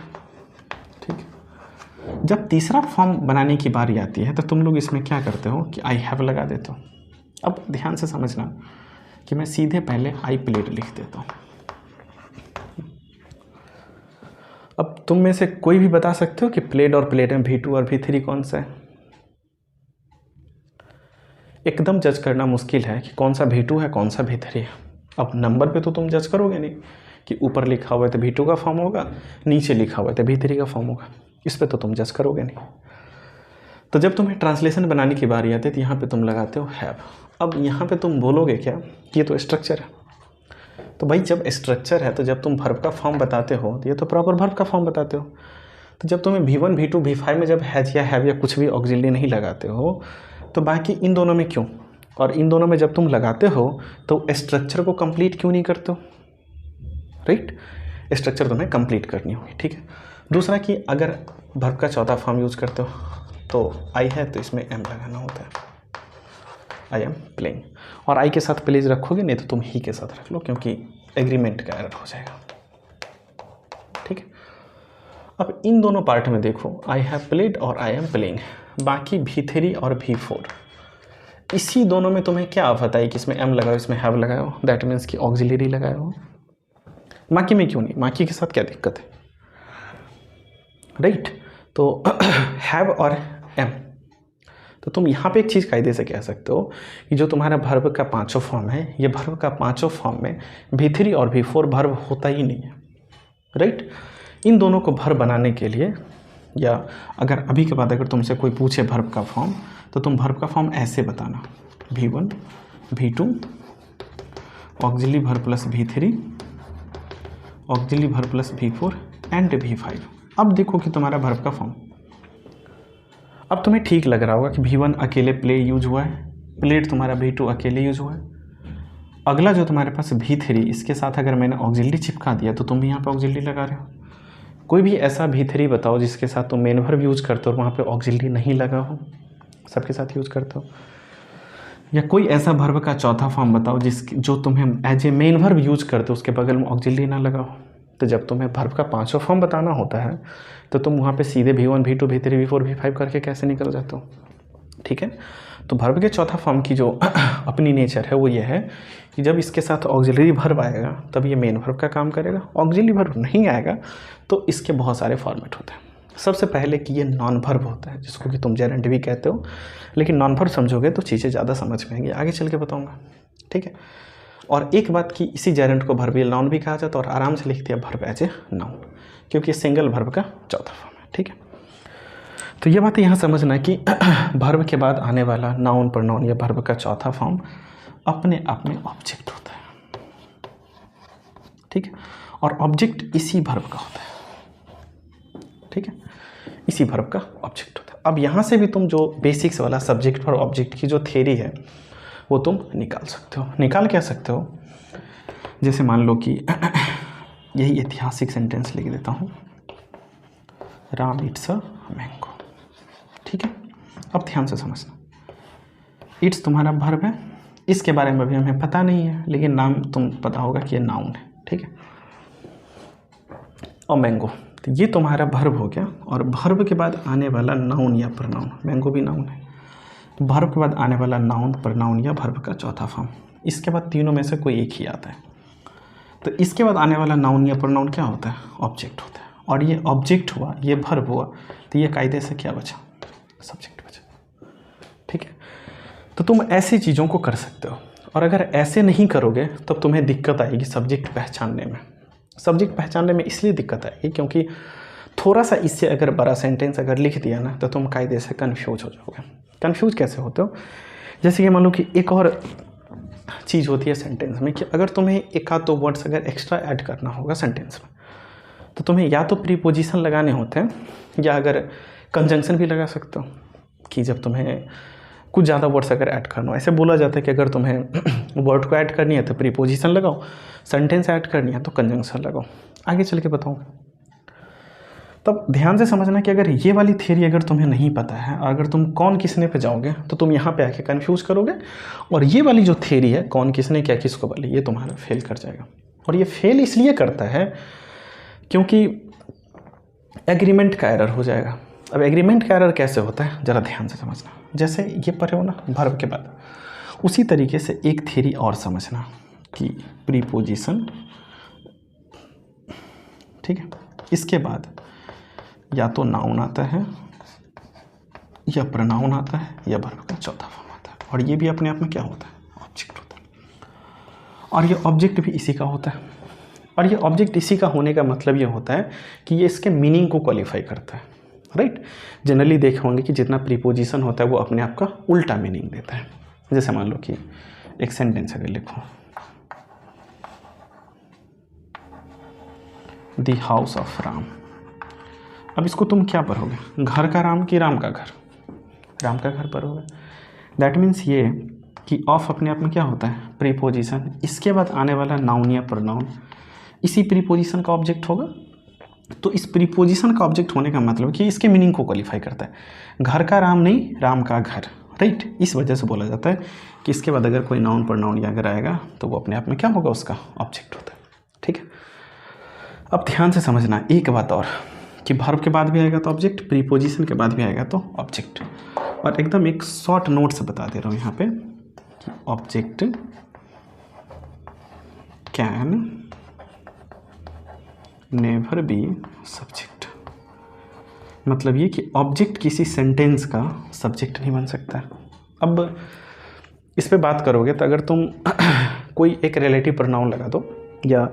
ठीक है। जब तीसरा फॉर्म बनाने की बारी आती है तो तुम लोग इसमें क्या करते हो कि आई हैव लगा देते हो। अब ध्यान से समझना कि मैं सीधे पहले आई प्लेड लिख देता हूँ। अब तुम में से कोई भी बता सकते हो कि प्लेड और प्लेड में V2 और V3 कौन सा है? एकदम जज करना मुश्किल है कि कौन सा V2 है कौन सा V3 है। अब नंबर पे तो तुम जज करोगे नहीं कि ऊपर लिखा हुआ है तो V2 का फॉर्म होगा, नीचे लिखा हुआ है तो V3 का फॉर्म होगा, इस पे तो तुम जज करोगे नहीं। तो जब तुम्हें ट्रांसलेशन बनाने की बारी आती है तो यहाँ पे तुम लगाते हो हैव। अब यहाँ पे तुम बोलोगे क्या कि ये तो स्ट्रक्चर है, तो भाई जब स्ट्रक्चर है तो जब तुम वर्ब का फॉर्म बताते हो तो ये तो प्रॉपर वर्ब का फॉर्म बताते हो। तो जब तुम्हें V1 V2 V5 में जब हैज या हैव या कुछ भी ऑक्सिलरी नहीं लगाते हो तो बाकी इन दोनों में क्यों, और इन दोनों में जब तुम लगाते हो तो स्ट्रक्चर को कंप्लीट क्यों नहीं करते हो, राइट, स्ट्रक्चर तुम्हें कंप्लीट करनी होगी, ठीक है। दूसरा कि अगर वर्ब का चौथा फॉर्म यूज़ करते हो तो आई है तो इसमें एम लगाना होता है, आई एम प्लेइंग, और आई के साथ प्लेज रखोगे नहीं तो तुम ही के साथ रख लो क्योंकि एग्रीमेंट का एरर हो जाएगा, ठीक है। अब इन दोनों पार्ट में देखो, आई हैव प्लेड और आई एम प्लेइंग, बाकी V3 और V4 इसी दोनों में तुम्हें क्या आफत आई कि इसमें एम लगाओ इसमें हैव लगाओ, दैट मीन्स कि ऑक्सिलरी लगाओ, बाकी में क्यों नहीं, बाकी के साथ क्या दिक्कत है, राइट। तो हैव और एम, तो तुम यहाँ पे एक चीज़ कायदे से कह सकते हो कि जो तुम्हारा वर्ब का पांचों फॉर्म है, ये वर्ब का पांचों फॉर्म में V3 और V4 वर्ब होता ही नहीं है, राइट। इन दोनों को वर्ब बनाने के लिए, या अगर अभी के बाद अगर तुमसे कोई पूछे वर्ब का फॉर्म तो तुम वर्ब का फॉर्म ऐसे बताना, V1 V2 auxiliary verb plus V3 auxiliary verb plus V4 and V5। अब देखो कि तुम्हारा वर्ब का फॉर्म, अब तुम्हें ठीक लग रहा होगा कि V1 अकेले प्ले यूज हुआ है, प्लेड तुम्हारा V2 अकेले यूज हुआ है। अगला जो तुम्हारे पास V3, इसके साथ अगर मैंने ऑक्सिलरी चिपका दिया तो तुम भी यहाँ पे ऑक्सिलरी लगा रहे हो। कोई भी ऐसा V3 बताओ जिसके साथ तुम मेन वर्ब यूज करते हो और वहाँ पे ऑक्सिलरी नहीं लगा हो, सबके साथ यूज करते हो। या कोई ऐसा वर्ब का चौथा फॉर्म बताओ जो तुम्हें as a main verb use करते हो उसके बगल में ऑक्सिलरी ना लगा हो। तो जब तुम्हें वर्ब का पांचों फॉर्म बताना होता है तो तुम वहाँ पे सीधे V1 V2 V3 V4 V5 करके कैसे निकल जाते हो, ठीक है। तो वर्ब के चौथा फॉर्म की जो अपनी नेचर है वो ये है कि जब इसके साथ ऑक्सिलरी वर्ब आएगा तब ये मेन वर्ब का काम करेगा, ऑक्सिलरी वर्ब नहीं आएगा तो इसके बहुत सारे फॉर्मेट होते हैं। सबसे पहले कि ये नॉन वर्ब होता है जिसको कि तुम जेरेंड भी कहते हो, लेकिन नॉन वर्ब समझोगे तो चीज़ें ज़्यादा समझ में आएंगी, आगे चल के बताऊँगा, ठीक है। और एक बात कि इसी जेरेंड को वर्बियल नाउन भी कहा जाता है और आराम से लिख दिया वर्ब एज ए नाउन, क्योंकि सिंगल वर्ब का चौथा फॉर्म है, ठीक है। तो ये बात यहाँ समझना कि वर्ब के बाद आने वाला नाउन प्रोनाउन या वर्ब का चौथा फॉर्म अपने आप में ऑब्जेक्ट होता है। ठीक है, और ऑब्जेक्ट इसी वर्ब का होता है, ठीक है, इसी वर्ब का ऑब्जेक्ट होता है। अब यहाँ से भी तुम जो बेसिक्स वाला सब्जेक्ट और ऑब्जेक्ट की जो थ्योरी है वो तुम निकाल सकते हो। निकाल क्या सकते हो, जैसे मान लो कि यही ऐतिहासिक सेंटेंस लिख देता हूँ, राम इट्स अ मैंगो, ठीक है। अब ध्यान से समझना, इट्स तुम्हारा वर्ब है, इसके बारे में भी हमें पता नहीं है, लेकिन नाम तुम पता होगा कि ये नाउन है, ठीक है। और मैंगो, तो ये तुम्हारा वर्ब हो गया, और वर्ब के बाद आने वाला नाउन या प्रनाउन, मैंगो भी नाउन है, तो वर्ब के बाद आने वाला नाउन, प्रनाउन या वर्ब का चौथा फॉर्म, इसके बाद तीनों में से कोई एक ही आता है। तो इसके बाद आने वाला नाउन या प्रोनाउन क्या होता है, ऑब्जेक्ट होता है, और ये ऑब्जेक्ट हुआ, ये वर्ब हुआ, तो ये कायदे से क्या बचा, सब्जेक्ट बचा, ठीक है। तो तुम ऐसी चीज़ों को कर सकते हो, और अगर ऐसे नहीं करोगे तब तो तुम्हें दिक्कत आएगी सब्जेक्ट पहचानने में। सब्जेक्ट पहचानने में इसलिए दिक्कत आएगी क्योंकि थोड़ा सा इससे अगर बड़ा सेंटेंस अगर लिख दिया ना तो तुम कायदे से कन्फ्यूज हो जाओगे। कन्फ्यूज कैसे होते हो, जैसे कि मान लो कि एक और चीज़ होती है सेंटेंस में कि अगर तुम्हें एक आध दो वर्ड्स अगर एक्स्ट्रा ऐड करना होगा सेंटेंस में, तो तुम्हें या तो प्रीपोजिशन लगाने होते हैं या अगर कंजंक्शन भी लगा सकते हो, कि जब तुम्हें कुछ ज़्यादा वर्ड्स अगर ऐड करना हो। ऐसे बोला जाता है कि अगर तुम्हें वर्ड को ऐड करनी है तो प्रीपोजिशन लगाओ, सेंटेंस ऐड करनी है तो कंजंक्शन लगाओ। आगे चल के बताऊँ। तब ध्यान से समझना कि अगर ये वाली थ्योरी अगर तुम्हें नहीं पता है, अगर तुम कौन किसने पे जाओगे तो तुम यहाँ पे आके कंफ्यूज करोगे, और ये वाली जो थ्योरी है कौन किसने क्या किसको वाली, ये तुम्हारा फेल कर जाएगा। और ये फेल इसलिए करता है क्योंकि एग्रीमेंट का एरर हो जाएगा। अब एग्रीमेंट का एरर कैसे होता है ज़रा ध्यान से समझना। जैसे ये पढ़े हो ना वर्ब के बाद, उसी तरीके से एक थ्योरी और समझना कि प्रीपोजिशन, ठीक है, इसके बाद या तो नाउन आता है या प्रनाउन आता है या वर्ब का चौथा फॉर्म आता है, और ये भी अपने आप में क्या होता है, ऑब्जेक्ट होता है। और ये ऑब्जेक्ट भी इसी का होता है, और ये ऑब्जेक्ट इसी का होने का मतलब ये होता है कि ये इसके मीनिंग को क्वालिफाई करता है, राइट। जनरली देखे होंगे कि जितना प्रीपोजिशन होता है वो अपने आप का उल्टा मीनिंग देता है। जैसे मान लो कि एक सेंटेंस अगर लिखो, द हाउस ऑफ राम, अब इसको तुम क्या पढ़ोगे, घर का राम कि राम का घर, राम का घर पढ़ोगे। दैट मीन्स ये कि ऑफ अपने आप में क्या होता है, प्रीपोजिशन, इसके बाद आने वाला नाउन या प्रोनाउन इसी प्रीपोजिशन का ऑब्जेक्ट होगा। तो इस प्रीपोजिशन का ऑब्जेक्ट होने का मतलब कि इसके मीनिंग को क्वालिफाई करता है, घर का राम नहीं राम का घर, राइट। इस वजह से बोला जाता है कि इसके बाद अगर कोई नाउन प्रोनाउन या अगर आएगा तो वो अपने आप में क्या होगा, उसका ऑब्जेक्ट होता है, ठीक है। अब ध्यान से समझना एक बात और, कि वर्ब के बाद भी आएगा तो ऑब्जेक्ट, प्रीपोजिशन के बाद भी आएगा तो ऑब्जेक्ट। और एकदम एक शॉर्ट नोट से बता दे रहा हूँ यहाँ पे कि object can never be subject. मतलब ये कि ऑब्जेक्ट किसी सेंटेंस का सब्जेक्ट नहीं बन सकता। अब इस पे बात करोगे तो अगर तुम कोई एक रिलेटिव प्रोनाउन लगा दो या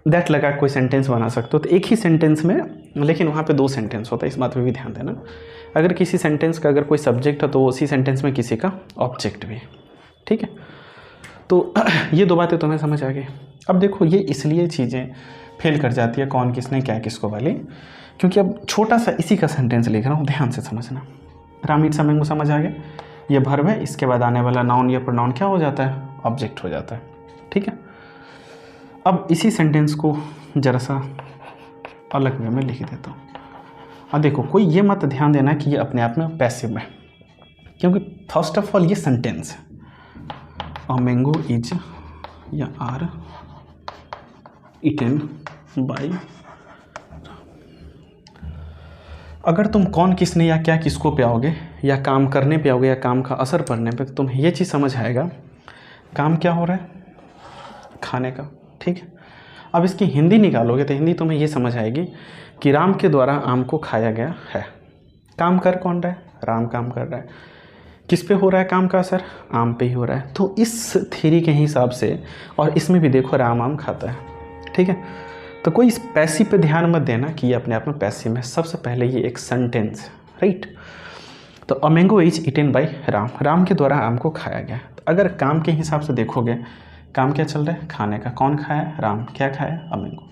दैट लगा कोई सेंटेंस बना सकते हो, तो एक ही सेंटेंस में, लेकिन वहाँ पे दो सेंटेंस होता है, इस बात पे भी ध्यान देना। अगर किसी सेंटेंस का अगर कोई सब्जेक्ट है तो उसी सेंटेंस में किसी का ऑब्जेक्ट भी, ठीक है। तो ये दो बातें तुम्हें समझ आ गई। अब देखो ये इसलिए चीज़ें फेल कर जाती है कौन किसने क्या किसको वाली, क्योंकि अब छोटा सा इसी का सेंटेंस लिख रहा हूँ, ध्यान से समझना। राम इट्स अ मैंगो समझ आ गया, ये वर्ब है, इसके बाद आने वाला नाउन या प्रोनाउन क्या हो जाता है, ऑब्जेक्ट हो जाता है, ठीक है। अब इसी सेंटेंस को जरा सा अलग वे में लिख देता हूँ। अब देखो कोई ये मत ध्यान देना कि ये अपने आप में पैसिव है, क्योंकि फर्स्ट ऑफ ऑल ये सेंटेंस है, अ मैंगो इज या आर इटन बाय। अगर तुम कौन किसने या क्या किसको पे आओगे या काम करने पे आओगे या काम का असर पड़ने पे, तो तुम्हें ये चीज़ समझ आएगा काम क्या हो रहा है, खाने का, ठीक है। अब इसकी हिंदी निकालोगे तो हिंदी तुम्हें ये समझ आएगी कि राम के द्वारा आम को खाया गया है। काम कर कौन रहा है, राम काम कर रहा है। किस पे हो रहा है काम का असर, आम पे ही हो रहा है। तो इस थ्योरी के हिसाब से, और इसमें भी देखो राम आम खाता है, ठीक है। तो कोई इस पैसिव पे ध्यान मत देना कि ये अपने आप में पैसिव है। सबसे पहले ये एक सेंटेंस है, राइट। तो a mango is eaten by Ram, Ram के द्वारा आम को खाया गया। तो अगर काम के हिसाब से देखोगे काम क्या चल रहा है, खाने का। कौन खाया, राम। क्या खाया, अ मैंगो।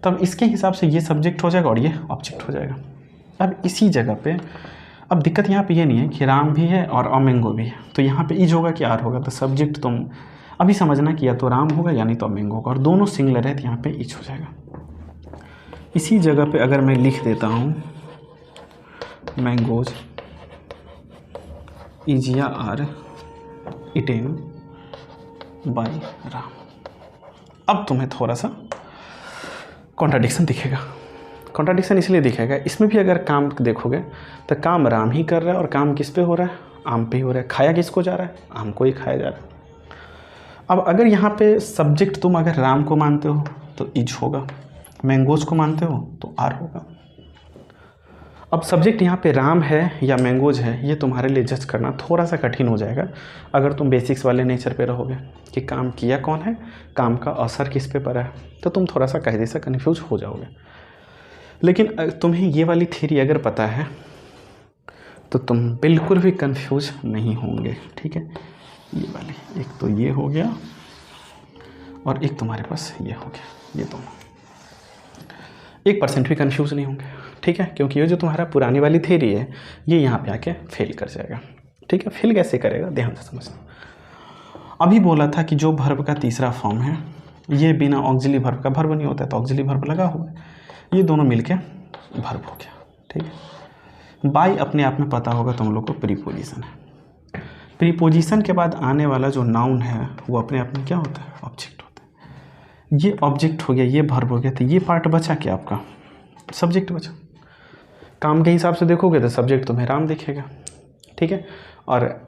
तब इसके हिसाब से ये सब्जेक्ट हो जाएगा और ये ऑब्जेक्ट हो जाएगा। अब इसी जगह पे अब दिक्कत यहाँ पे ये नहीं है कि राम भी है और अ मैंगो भी है, तो यहाँ पे इज होगा कि आर होगा। तो सब्जेक्ट तुम अभी समझना कि या तो राम होगा या नहीं तो अ मैंगो होगा, और दोनों सिंगुलर है तो यहाँ पे इज हो जाएगा। इसी जगह पे अगर मैं लिख देता हूँ मैंगोज इज या आर इटेन बाय राम, अब तुम्हें थोड़ा सा कॉन्ट्राडिक्शन दिखेगा। कॉन्ट्राडिक्शन इसलिए दिखेगा, इसमें भी अगर काम देखोगे तो काम राम ही कर रहा है और काम किस पे हो रहा है, आम पे ही हो रहा है। खाया किसको जा रहा है, आम को ही खाया जा रहा है। अब अगर यहाँ पे सब्जेक्ट तुम अगर राम को मानते हो तो इज होगा, मैंगोज को मानते हो तो आर होगा। अब सब्जेक्ट यहाँ पे राम है या मैंगोज है, ये तुम्हारे लिए जज करना थोड़ा सा कठिन हो जाएगा अगर तुम बेसिक्स वाले नेचर पे रहोगे कि काम किया कौन है, काम का असर किस पे पड़ा है, तो तुम थोड़ा सा कायदे से कन्फ्यूज हो जाओगे। लेकिन तुम्हें ये वाली थ्योरी अगर पता है तो तुम बिल्कुल भी कंफ्यूज नहीं होंगे, ठीक है। ये वाली एक तो ये हो गया और एक तुम्हारे पास ये हो गया, ये दोनों 1% भी कंफ्यूज नहीं होंगे, ठीक है, क्योंकि ये जो तुम्हारा पुरानी वाली थ्योरी है ये यहाँ पे आके फेल कर जाएगा, ठीक है। फेल कैसे करेगा, ध्यान से समझना। अभी बोला था कि जो वर्ब का तीसरा फॉर्म है ये बिना ऑक्सिलरी वर्ब का वर्ब नहीं होता है, तो ऑक्सिलरी वर्ब लगा हुआ है, ये दोनों मिलके वर्ब हो गया, ठीक है। बाय अपने आप में पता होगा तुम लोग को प्रीपोजिशन है। प्रीपोजिशन के बाद आने वाला जो नाउन है वो अपने आप में क्या होता है, ऑब्जेक्ट होता है। ये ऑब्जेक्ट हो गया, ये वर्ब हो गया, तो ये पार्ट बचा क्या आपका, सब्जेक्ट बचा। काम के हिसाब से देखोगे तो सब्जेक्ट तुम्हें राम दिखेगा, ठीक है। और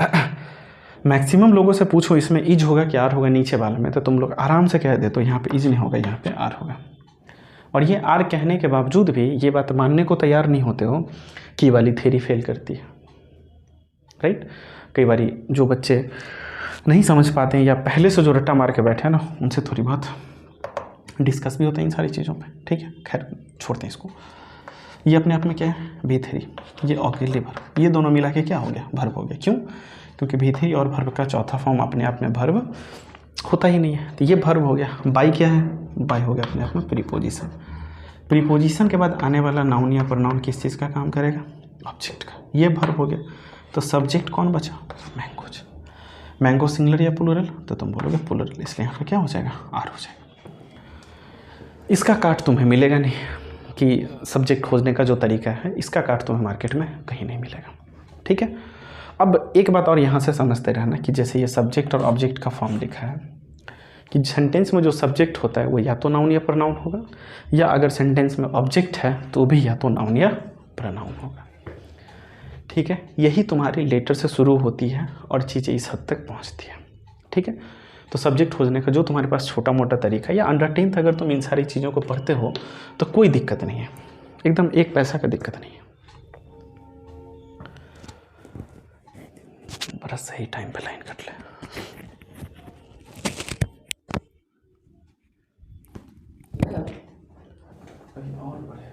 मैक्सिमम लोगों से पूछो इसमें इज होगा कि आर होगा नीचे वाले में, तो तुम लोग आराम से कह दे तो यहाँ पे इज नहीं होगा, यहाँ पे आर होगा। और ये आर कहने के बावजूद भी ये बात मानने को तैयार नहीं होते हो कि वाली थ्योरी फेल करती है, राइट। कई बार जो बच्चे नहीं समझ पाते हैं या पहले से जो रट्टा मार के बैठे हैं ना, उनसे थोड़ी बहुत डिस्कस भी होता है इन सारी चीज़ों पे, ठीक है। खैर छोड़ते हैं इसको। ये अपने आप में क्या है, बी थ्री, ये ऑक्सिलरी वर्ब, ये दोनों मिला के क्या हो गया, वर्ब हो गया। क्यों, क्योंकि बी थ्री और वर्ब का चौथा फॉर्म अपने आप में वर्ब होता ही नहीं है, तो ये वर्ब हो गया। बाय क्या है, बाय हो गया अपने आप में प्रीपोजिशन। प्रीपोजिशन के बाद आने वाला नाउन या प्रोनाउन किस चीज़ का काम करेगा, ऑब्जेक्ट का, ये वर्ब हो गया। तो सब्जेक्ट कौन बचा, मैंगोज। मैंगो सिंगुलर या प्लूरल, तो तुम बोलोगे प्लूरल, इसलिए यहाँ पे क्या हो जाएगा, आर हो जाएगा। इसका काट तुम्हें मिलेगा नहीं कि सब्जेक्ट खोजने का जो तरीका है, इसका काट तुम्हें मार्केट में कहीं नहीं मिलेगा, ठीक है। अब एक बात और यहाँ से समझते रहना कि जैसे ये सब्जेक्ट और ऑब्जेक्ट का फॉर्म लिखा है कि सेंटेंस में जो सब्जेक्ट होता है वो या तो नाउन या प्रोनाउन होगा, या अगर सेंटेंस में ऑब्जेक्ट है तो भी या तो नाउन या प्रोनाउन होगा, ठीक है। यही तुम्हारी लेटर से शुरू होती है और चीज़ें इस हद तक पहुँचती है, ठीक है। तो सब्जेक्ट खोजने का जो तुम्हारे पास छोटा मोटा तरीका, या अंडर 10th अगर तुम इन सारी चीज़ों को पढ़ते हो तो कोई दिक्कत नहीं है, एकदम 1 पैसा का दिक्कत नहीं है। बड़ा सही टाइम पे लाइन कट ले। और बढ़े